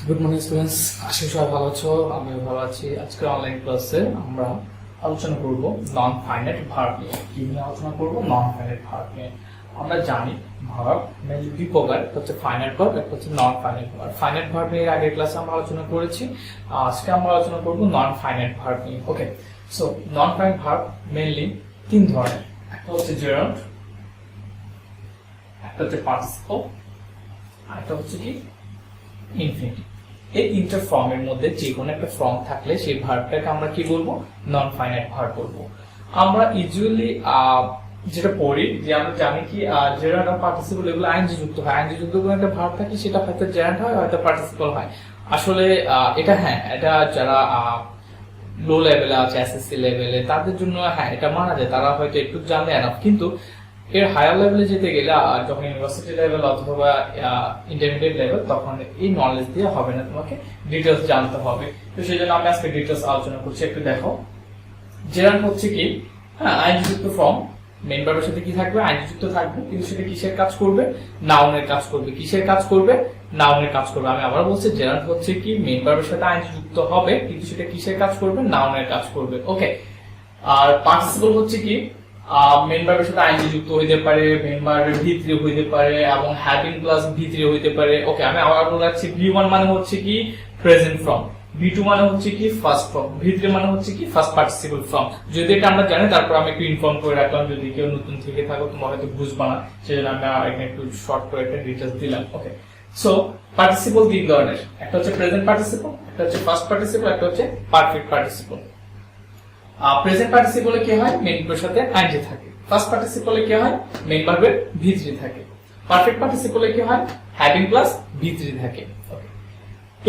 Good morning students, আশা করি সবাই ভালো আছো। আমিও ভালো আছি। আজকের অনলাইন ক্লাসে আমরা আলোচনা করব নন ফাইনাইট ভার্ব নিয়ে। কি নিয়ে আলোচনা করব? নন ফাইনাইট ভার্ব নিয়ে। আমরা জানি ভার্ব মেইনলি দুই প্রকার, একটা হচ্ছে ফাইনাইট ভার্ব, একটা হচ্ছে নন ফাইনাইট ভার্ব। ফাইনাইট ভার্ব নিয়ে আগের ক্লাসে আমরা আলোচনা করেছি। আজকে আমরা আলোচনা করব নন ফাইনাইট ভার্ব নিয়ে। Okay, so non finite verb mainly তিন ধরনের। একটা হচ্ছে জেরান্ড, একটা হচ্ছে পার্টিসিপল, আর একটা হচ্ছে কি ইনফিনিটিভ। এই তিনটা ফর্মের মধ্যে যে কোনো একটা ফর্ম থাকলে সেই ভার্বটাকে আমরা কি বলবো? নন ফাইনাইট ভার্ব বলবো। আমরা ইউজুয়ালি যেটা পড়ি, যে আমরা জানি কি জেরান্ড আর পার্টিসিপল এগুলো আইনজি যুক্ত হয়। আইনজি যুক্ত কোনো একটা ভার্ব থাকে, সেটা হয়তো জেরান্ড হয়, হয়তো পার্টিসিপল হয়। আসলে এটা এটা যারা লো লেভেলে আছে, এসএসসি লেভেলে, তাদের জন্য এটা মানা যায়, তারা হয়তো একটু জানে এনাফ। কিন্তু এর হায়ার লেভেলে যেতে গেলে যখন ইউনিভার্সিটি লেভেল অথবা ইন্টারমিডিয়েট লেভেল, তখন এই নলেজ দিয়ে হবে না, তোমাকে ডিটেলস জানতে হবে। তো সেই জন্য আমি আজকে ডিটেলস আলোচনা করছি। একটু দেখো, জেরান্ড হচ্ছে কি আইনযুক্ত ফর্ম। মেইন ভার্বের সাথে কি থাকবে? আইনযুক্ত থাকবে, কিন্তু সেটা কিসের কাজ করবে? নাউনের কাজ করবে। কিসের কাজ করবে? নাউনের কাজ করবে। আমি আবার বলছি, জেরান্ড হচ্ছে কি মেইন ভার্বের সাথে আইনযুক্ত হবে, কিন্তু সেটা কিসের কাজ করবে? নাউনের কাজ করবে। ওকে, আর পার্টিসিপল হচ্ছে কি মেইন ভার্বের সাথে আইনজি যুক্ত হইতে পারে, মেইন ভার্বের ভিতরে হইতে পারে, এবং হ্যাভিং প্লাস ভিতরে হইতে পারে। ওকে, আমি আবার বলে রাখছি, V1 মানে হচ্ছে কি প্রেজেন্ট ফর্ম, V2 মানে হচ্ছে কি ফার্স্ট ফর্ম, ভিতরে মানে হচ্ছে কি ফার্স্ট পার্টিসিপল ফর্ম। যদি এটা আমরা জানি, তারপর আমি একটু ইনফর্ম করে রাখলাম, যদি কেউ নতুন থেকে থাকো তোমরা হয়তো বুঝবা না, সেজন্য আমি এখানে একটু শর্ট করে একটা ডিটেইলস দিলাম। ওকে, সো পার্টিসিপল তিন ধরনের, একটা হচ্ছে প্রেজেন্ট পার্টিসিপল, একটা হচ্ছে ফার্স্ট পার্টিসিপল, একটা হচ্ছে পারফেক্ট পার্টিসিপল। প্রেজেন্ট পার্টিসিপলে কি হয়? মেইন ভার্বের সাথে আইনজি থাকে। ফার্স্ট পার্টিসিপলে কি হয়? মেইন ভার্বের ভিতরে থাকে। পারফেক্ট পার্টিসিপলে কি হয়? হ্যাভিং প্লাস ভিতরে থাকে। ওকে,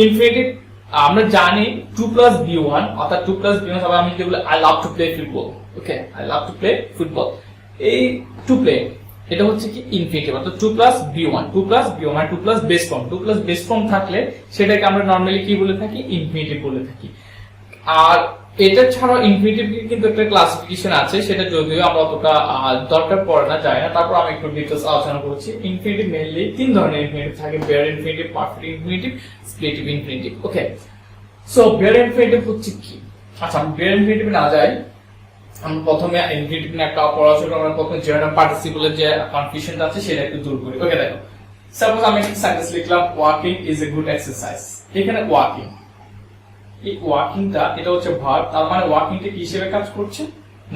ইনফিনিটিভ আমরা জানি 2 + B1, অর্থাৎ 2 + B1 হবে আমি যেগুলো I love to play football. Okay, I love to play football, এই টু প্লে এটা হচ্ছে কি ইনফিনিটিভ, অর্থাৎ 2 + B1, 2 + B1 মানে 2 + বেস ফর্ম। 2 + বেস ফর্ম থাকলে সেটাকে আমরা নরমালি কি বলে থাকি? ইনফিনিটিভ বলে থাকি। আর এটা ছাড়াও ইনফিনিটিভ কিন্তু একটা ক্লাসিফিকেশন আছে, সেটা যদিও আমরা অতটা দরকার পড়ে না, যায় না, তারপর আমি একটু ডিটেইলস আলোচনা করছি। ইনফিনিটিভ মেইনলি তিন ধরনের ইনফিনিটিভ থাকে: bare infinitive, perfect infinitive, split infinitive. Okay, so bare infinitive হচ্ছে কি? আচ্ছা, আমি বেয়ার ইনফিনিটিভ না যাই, আমরা প্রথমে ইনফিনিটিভ নিয়ে একটা পড়াশোনা, আমরা প্রথমে জেনারেল পার্টিসিপলের যে কনফিউশনটা আছে সেটা একটু দূর করি। ওকে, দেখো, সাপোজ আমি একটা সেন্টেন্স লিখলাম, walking is a good exercise. এখানে ওয়াকিং, এই ওয়াকিংটা এটা হচ্ছে ভার্ব, তার মানে ওয়াকিংটা কি হিসেবে কাজ করছে?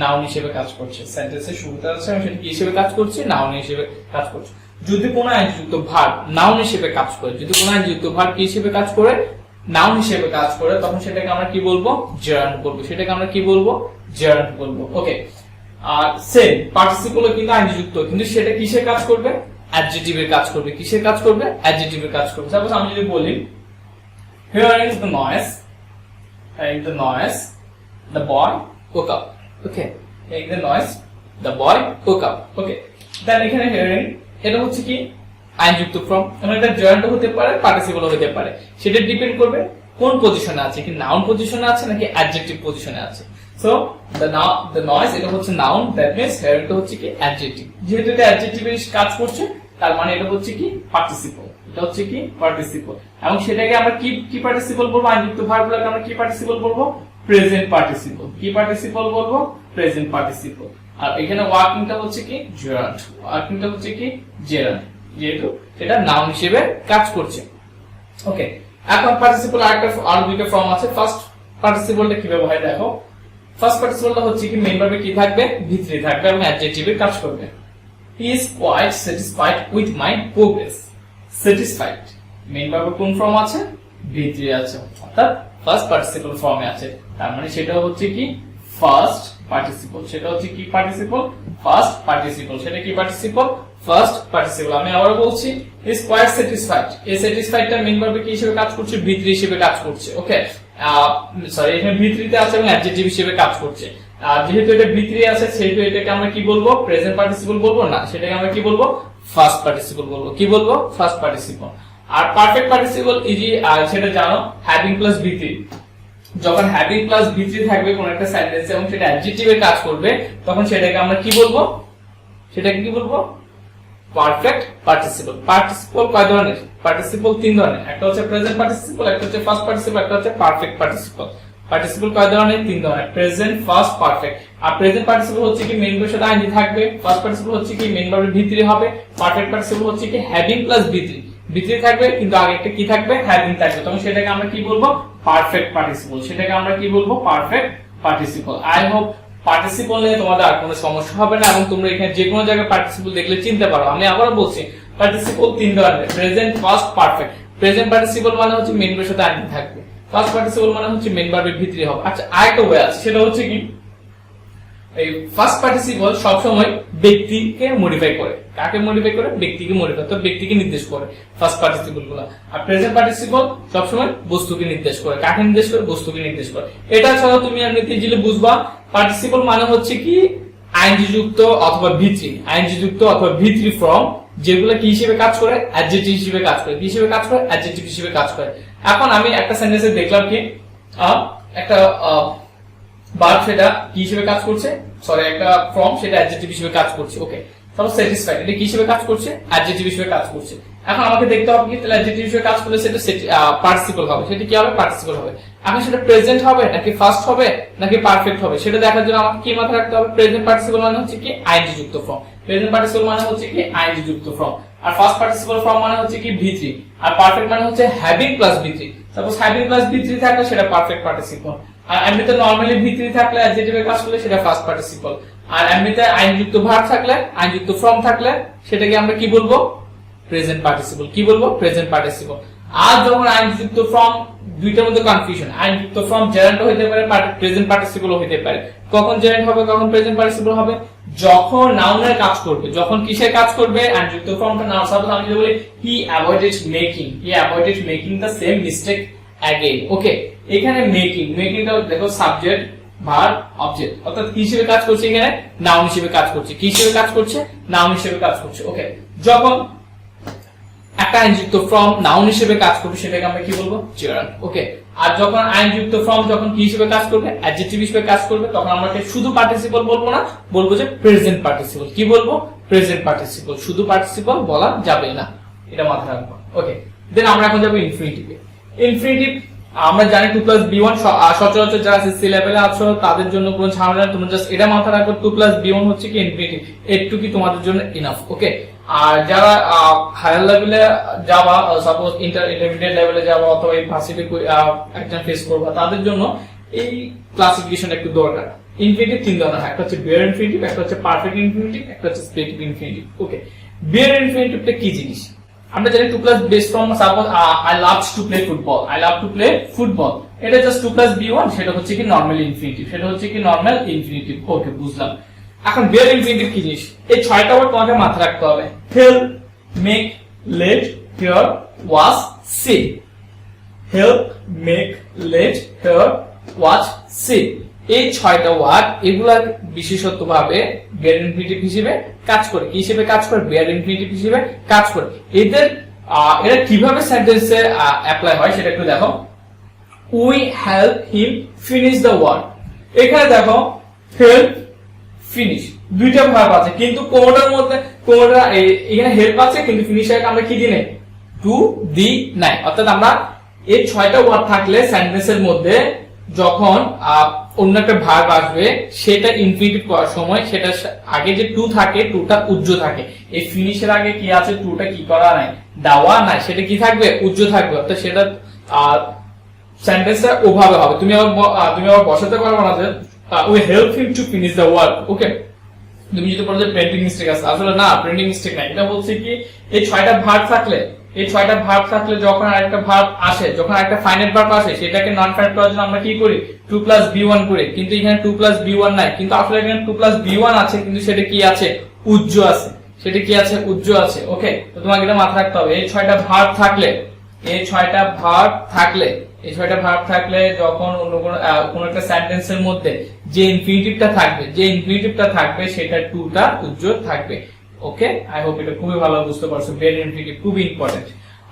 নাউন হিসেবে কাজ করছে। সেন্টেন্সের শুরুতে আছে, সেটা কি হিসেবে কাজ করছে? নাউন হিসেবে কাজ করছে। যদি কোনো আইনযুক্ত ভার্ব নাউন হিসেবে কাজ করে, যদি কোনো আইনযুক্ত ভার্ব কি হিসেবে কাজ করে? নাউন হিসেবে কাজ করে, তখন সেটাকে আমরা কি বলবো? জেরান্ড বলবো। সেটাকে আমরা কি বলবো? জেরান্ড বলবো। ওকে, আর সেম পার্টিসিপলও কিন্তু আইনযুক্ত, কিন্তু সেটা কিসের কাজ করবে? অ্যাডজেক্টিভের কাজ করবে। কিসের কাজ করবে? অ্যাডজেক্টিভের কাজ করবে। সাপোজ আমি যদি বলি, here is the noise, hearing the noise, the boy woke up. Okay, hearing the noise, the boy woke up. Okay, then এখানে hearing এটা হচ্ছে কি আইনযুক্ত ফর্ম, এবং এটা জয়েন্ট হতে পারে, পার্টিসিপল হতে পারে। সেটা ডিপেন্ড করবে কোন পজিশনে আছে, কি নাউন পজিশনে আছে নাকি অ্যাডজেক্টিভ পজিশনে আছে। সো the noise এটা হচ্ছে নাউন, দ্যাট মিন্স hearing টা হচ্ছে কি অ্যাডজেক্টিভ। যেহেতু এটা অ্যাডজেক্টিভের কাজ করছে, তার মানে এটা হচ্ছে কি পার্টিসিপল। এটা হচ্ছে কি পার্টিসিপল, এবং সেটাকে আমরা কি পার্টিসিপল বলবো? আইনযুক্ত ভার্বগুলোকে আমরা কি পার্টিসিপল বলবো? Present participle. কি পার্টিসিপল বলবো? Present participle. আর এখানে ওয়ার্কিংটা হচ্ছে কি জেরান্ড। ওয়ার্কিংটা হচ্ছে কি জেরান্ড, যেহেতু এটা নাউন হিসেবে কাজ করছে। ওকে, এখন পার্টিসিপল আর দুইটা ফর্ম আছে। ফার্স্ট পার্টিসিপলটা কিভাবে হয় দেখো। ফার্স্ট পার্টিসিপলটা হচ্ছে কি মেইন ভার্বে কি থাকবে? ভিতরে থাকবে, এবং অ্যাডজেক্টিভে কাজ করবে। He is quite satisfied with my progress. Satisfied main verb কোন ফর্ম আছে? ভিতরে আছে, অর্থাৎ ফার্স্ট পার্টিসিপল ফর্মে আছে। তার মানে সেটা হচ্ছে কি ফার্স্ট পার্টিসিপল। সেটা হচ্ছে কি পার্টিসিপল? First participle. সেটা কি পার্টিসিপল? First participle. আমি আবার বলছি, ইজ কোয়াইট স্যাটিসফাইড। এই স্যাটিসফাইডটা মেইন ভার্বে কি হিসেবে কাজ করছে? ভিতরে হিসেবে কাজ করছে। ওকে, সরি, এখানে ভিতরিতে আছে এবং অ্যাডজেক্টিভ হিসেবে কাজ করছে। যেহেতু এটা ভিতরে আছে, সেহেতু এটাকে আমরা কি বলবো? প্রেজেন্ট পার্টিসিপল বলবো না, সেটাকে আমরা কি বলবো? ফার্স্ট পার্টিসিপল বলবো। কি বলবো? First participle. আর পারফেক্ট পার্টিসিপল ইজি, সেটা জানো, হ্যাভিং প্লাস ভিতরি। যখন হ্যাভিং প্লাস ভিতরি থাকবে কোন একটা সেন্টেন্সে এবং সেটা অ্যাডজেক্টিভের কাজ করবে, তখন সেটাকে আমরা কি বলবো? সেটাকে কি বলবো? Perfect participle. পার্টিসিপল কয় ধরনের? পার্টিসিপল তিন ধরনের, একটা হচ্ছে প্রেজেন্ট পার্টিসিপল, একটা হচ্ছে ফার্স্ট পার্টিসিপল, একটা হচ্ছে পারফেক্ট পার্টিসিপল। পার্টিসিপল কয় ধরনের? তিন ধরনের, প্রেজেন্ট, ফার্স্ট, পারফেক্ট। আর প্রেজেন্ট পার্টিসিপল হচ্ছে কি মেইন ভার্বের সাথে আইএনজি থাকবে, ফার্স্ট পার্টিসিপল হচ্ছে কি মেইন ভার্বের ভিতরে হবে, পারফেক্ট পার্টিসিপল হচ্ছে কি হ্যাভিং প্লাস ভিতরে, ভিতরে থাকবে কিন্তু আগে একটা কি থাকবে? হ্যাভিং থাকবে, তখন সেটাকে আমরা কি বলবো? Perfect participle. সেটাকে আমরা কি বলবো? Perfect participle. I hope participle নিয়ে তোমাদের আর কোনো সমস্যা হবে না এবং তোমরা এখানে যে কোনো জায়গায় পার্টিসিপল দেখলে চিনতে পারো। আমি আবার বলছি পার্টিসিপল তিন ধরনের, present, first, perfect. Present participle মানে হচ্ছে মেইন ভার্বের সাথে আইএনজি থাকবে, ফার্স্ট পার্টিসিপল মানে হচ্ছে মেইন ভার্বের ভিতরে হবে। আচ্ছা, আরেকটা ওয়ে আছে, সেটা হচ্ছে কি এই ফার্স্ট পার্টিসিপল সব সময় ব্যক্তিকে মডিফাই করে। কাকে মডিফাই করে? ব্যক্তিকে মডিফাই, তো ব্যক্তিকে নির্দেশ করে ফার্স্ট পার্টিসিপল গুলো। আর প্রেজেন্ট পার্টিসিপল সব সময় বস্তুকে নির্দেশ করে। কাকে নির্দেশ করে? বস্তুকে নির্দেশ করে। এটা ছাড়াও তুমি এমনিতে ইজিলি বুঝবা পার্টিসিপল মানে হচ্ছে কি আইএনজি যুক্ত অথবা ভিত্রি, আইএনজি যুক্ত অথবা ভিত্রি ফর্ম যেগুলো কি হিসেবে কাজ করে? অ্যাডজেক্টিভ হিসেবে কাজ করে। কি হিসেবে কাজ করে? অ্যাডজেক্টিভ হিসেবে কাজ করে। এখন আমি একটা সেন্টেন্সে দেখলাম কি একটা ভার্ব সেটা কি হিসেবে কাজ করছে? সরি, একটা ফর্ম সেটা অ্যাডজেক্টিভ হিসেবে কাজ করছে। ওকে, তারপর স্যাটিসফাইড এটা কি হিসেবে কাজ করছে? অ্যাডজেক্টিভ হিসেবে কাজ করছে। এখন আমাকে দেখতে হবে কি তাহলে অ্যাডজেক্টিভ হিসেবে কাজ করলে সেটা পার্টিসিপল হবে, সেটা কি হবে? পার্টিসিপল হবে। এখন সেটা প্রেজেন্ট হবে নাকি ফার্স্ট হবে নাকি পারফেক্ট হবে সেটা দেখার জন্য আমাকে কি মাথায় রাখতে হবে? প্রেজেন্ট পার্টিসিপল মানে হচ্ছে কি আইএনজি যুক্ত ফর্ম, প্রেজেন্ট পার্টিসিপল মানে হচ্ছে কি আইএনজি যুক্ত ফর্ম। আর ফার্স্ট পার্টিসিপল ফর্ম মানে হচ্ছে কি ভিত্রি, আর পারফেক্ট মানে হচ্ছে having plus ভিত্রি। Suppose having plus ভিত্রি থাকলে সেটা পারফেক্ট পার্টিসিপল। আর এমনিতে নরমালি ভিত্রি থাকলে অ্যাডজেক্টিভের কাজ করলে সেটা ফার্স্ট পার্টিসিপল। আর এমনিতে আইনযুক্ত ভার্ব থাকলে, আইনযুক্ত ফর্ম থাকলে সেটাকে আমরা কি বলবো? Present participle. কি বলবো? Present participle. আর যখন আইনযুক্ত ফর্ম দুইটার মধ্যে কনফিউশন, আইনযুক্ত ফর্ম জেরান্ড হতে পারে, প্রেজেন্ট পার্টিসিপল হতে পারে। কখন জেরান্ড হবে, কখন প্রেজেন্ট পার্টিসিপল হবে? যখন নাউনের কাজ করবে। যখন কিসের কাজ করবে? আইনযুক্ত ফর্মটা নাউন। সাপোজ আমি যদি বলি he avoided making the same mistake again. Okay, এখানে মেকিংটা দেখো সাবজেক্ট, ভার্ব, অবজেক্ট, অর্থাৎ কি হিসেবে কাজ করছে? এখানে নাউন হিসেবে কাজ করছে। কি হিসেবে কাজ করছে? নাউন হিসেবে কাজ করছে। ওকে, যখন একটা আইনযুক্ত ফর্ম নাউন হিসেবে কাজ করবে সেটাকে আমরা কি বলবো? জেরান্ড। ওকে, আর যখন আইনযুক্ত ফর্ম যখন কি হিসেবে কাজ করবে? অ্যাডজেক্টিভ হিসেবে কাজ করবে, তখন আমরা শুধু পার্টিসিপল বলবো না, বলবো যে প্রেজেন্ট পার্টিসিপল। কি বলবো? Present participle. শুধু পার্টিসিপল বলা যাবে না, এটা মাথায় রাখবো। ওকে, দেন আমরা এখন যাবো ইনফিনিটিভে। ইনফিনিটিভ আমরা জানি 2 + b1 সচরাচর যারা সি লেভেলে আছো তাদের জন্য কোনো ঝামেলা নেই, তোমরা জাস্ট এটা মাথায় রাখো 2 + b1 হচ্ছে কি ইনফিনিটিভ। এটুকু তোমাদের জন্য ইনাফ। ওকে, আর যারা হায়ার লেভেলে যাবা, সাপোজ ইন্টারমিডিয়েট লেভেলে যাবা অথবা ইউনিভার্সিটি একজন ফেস করবা, তাদের জন্য এই ক্লাসিফিকেশন একটু দরকার। ইনফিনিটিভ তিন ধরনের হয়, একটা হচ্ছে বেয়ার ইনফিনিটিভ, একটা হচ্ছে পারফেক্ট ইনফিনিটিভ, একটা হচ্ছে স্প্লিটিভ ইনফিনিটিভ। ওকে, বেয়ার ইনফিনিটিভটা কি জিনিস? আমরা জানি 2 + base form, suppose I love to play football, I love to play football, এটা জাস্ট 2 + b1, সেটা হচ্ছে কি নরমাল ইনফিনিটিভ, সেটা হচ্ছে কি নরমাল ইনফিনিটিভ। ওকে, বুঝলাম। এখন বেয়ার ইনফিনিটিভ কি জিনিস? এই 6টা ওয়ার্ড তোমাকে মাথায় রাখতে হবে। Help, make, let, hear, watch, see. Help, make, let, hear, watch, see, এই 6টা ওয়ার্ড এগুলা বিশেষত্ব ভাবে বেয়ার ইনফিনিটিভ হিসেবে কাজ করে। কি হিসেবে কাজ করে? বেয়ার ইনফিনিটিভ হিসেবে কাজ করে। এরা কিভাবে সেন্টেন্সে অ্যাপ্লাই হয় সেটা একটু দেখো। We help him finish the work. এখানে দেখো হেল্প, ফিনিশ দুইটা ভার্ব আছে, কিন্তু কোনটার মধ্যে কোনটা এখানে হেল্প আছে কিন্তু ফিনিশারকে আমরা কি দিই নাই? টু দি নাই। অর্থাৎ আমরা এই 6টা ওয়ার্ড থাকলে সেন্টেন্সের মধ্যে যখন অন্য একটা ভার্ব আসবে সেটা ইনফিনিটিভ করার সময় সেটা আগে যে টু থাকে, টুটা উজ্জ্ব থাকে। এই ফিনিশের আগে কি আছে? টুটা কি করা নাই? দেওয়া নাই, সেটা কি থাকবে? উজ্জ্ব থাকবে। অর্থাৎ সেটা সেন্টেন্সটা ওভাবে হবে। তুমি আবার বসাতে পারবে না যে we help him to finish the work. Okay, তুমি যদি বলো যে প্রিন্টিং মিস্টেক আছে, আসলে না, প্রিন্টিং মিস্টেক নাই। এটা বলছে কি এই 6টা ভার্ব থাকলে যখন আরেকটা ভার্ব আসে, যখন একটা ফাইনাইট ভার্ব আসে, সেটাকে নন ফাইনাইট করার জন্য আমরা কি করি? 2 + b1 করি। কিন্তু এখানে 2 + b1 নাই, কিন্তু আসলে এখানে 2 + b1 আছে, কিন্তু সেটা কি আছে? উজ্জ্ব আছে। সেটা কি আছে? উজ্জ্ব আছে। ওকে, তো তোমাকে এটা মাথায় রাখতে হবে। এই 6টা ভার্ব থাকলে যখন অন্য কোন একটা সেন্টেন্সের মধ্যে যে ইনফিনিটিভটা থাকবে সেটা টুটা উজ্জ্বল থাকবে। ওকে, আই হোপ এটা খুবই ভালো বুঝতে পারছো। বেয়ার ইনফিনিটিভ খুবই ইম্পর্টেন্ট।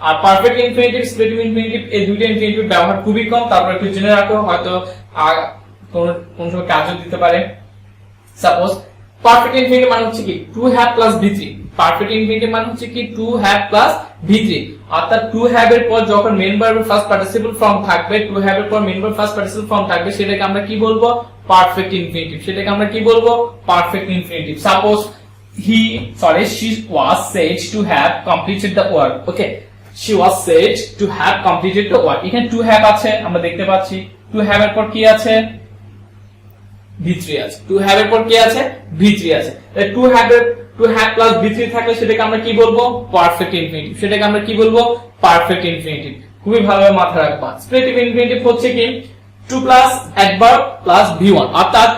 আর পারফেক্ট ইনফিনিটিভ, স্প্লিটিভ ইনফিনিটিভ, এই দুইটা ইনফিনিটিভ ব্যবহার খুবই কম। তারপর একটু জেনে রাখো, হয়তো কোন সময় কাজও দিতে পারে। সাপোজ পারফেক্ট ইনফিনিটিভ মানে হচ্ছে কি to have plus b3, perfect infinitive মানে হচ্ছে কি টু হ্যাভ প্লাস V3, অর্থাৎ টু হ্যাভ এর পর যখন মেইন ভার্বের ফার্স্ট পার্টিসিপল ফর্ম থাকবে, টু হ্যাভ এর পর main verb first participle form থাকবে, সেটাকে আমরা কি বলবো? Perfect infinitive. সেটাকে আমরা কি বলবো? Perfect infinitive. Suppose she was said to have completed the work. Okay, she was said to have completed the work. এখানে টু হ্যাভ আছে, আমরা দেখতে পাচ্ছি। টু হ্যাভ এর পর কি আছে? V3 আছে। টু হ্যাভ এর পর কি আছে? V3 আছে। টু হ্যাভ প্লাস V3 থাকলে সেটাকে আমরা কি বলবো? Perfect infinitive. সেটাকে আমরা কি বলবো? Perfect infinitive. খুবই ভালোভাবে মাথায় রাখবা। স্প্লিটিভ ইনফিনিটিভ হচ্ছে কি two plus adverb plus V1, অর্থাৎ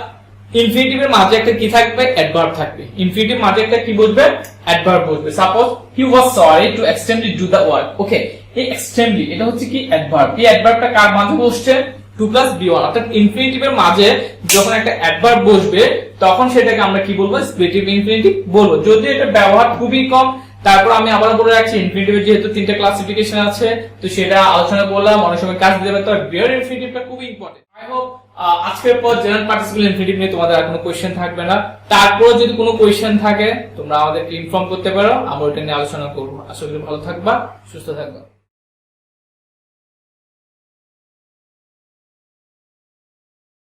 ইনফিনিটিভের মাঝে একটা কি থাকবে? অ্যাডভার্ব থাকবে। ইনফিনিটিভ মাঝে একটা কি বসবে? অ্যাডভার্ব বসবে। Suppose he was sorry to extremely do the work. Okay, এই এক্সট্রিমলি এটা হচ্ছে কি অ্যাডভার্ব। এই অ্যাডভার্বটা কার মাঝে বসছে? টু প্লাস V1, অর্থাৎ ইনফিনিটিভের মাঝে যখন একটা অ্যাডভার্ব বসবে তখন সেটাকে আমরা কি বলবো? স্প্লিটিভ ইনফিনিটিভ বলবো। যদি এটা ব্যবহার খুবই কম, তারপর আমি আবার বলে রাখছি ইনফিনিটিভের যেহেতু তিনটা ক্লাসিফিকেশন আছে, তো সেটা আলোচনা করলাম, অনেক সময় কাজ দিতে পারে। তো বিয়ার ইনফিনিটিভটা খুবই ইম্পর্টেন্ট। আই হোপ আজকের পর জেনারেল পার্টিসিপল ইনফিনিটিভ নিয়ে তোমাদের আর কোনো কোশ্চেন থাকবে না। তারপর যদি কোনো কোশ্চেন থাকে তোমরা আমাদেরকে ইনফর্ম করতে পারো, আমরা ওটা নিয়ে আলোচনা করবো। আশা করি ভালো থাকবা, সুস্থ থাকবা।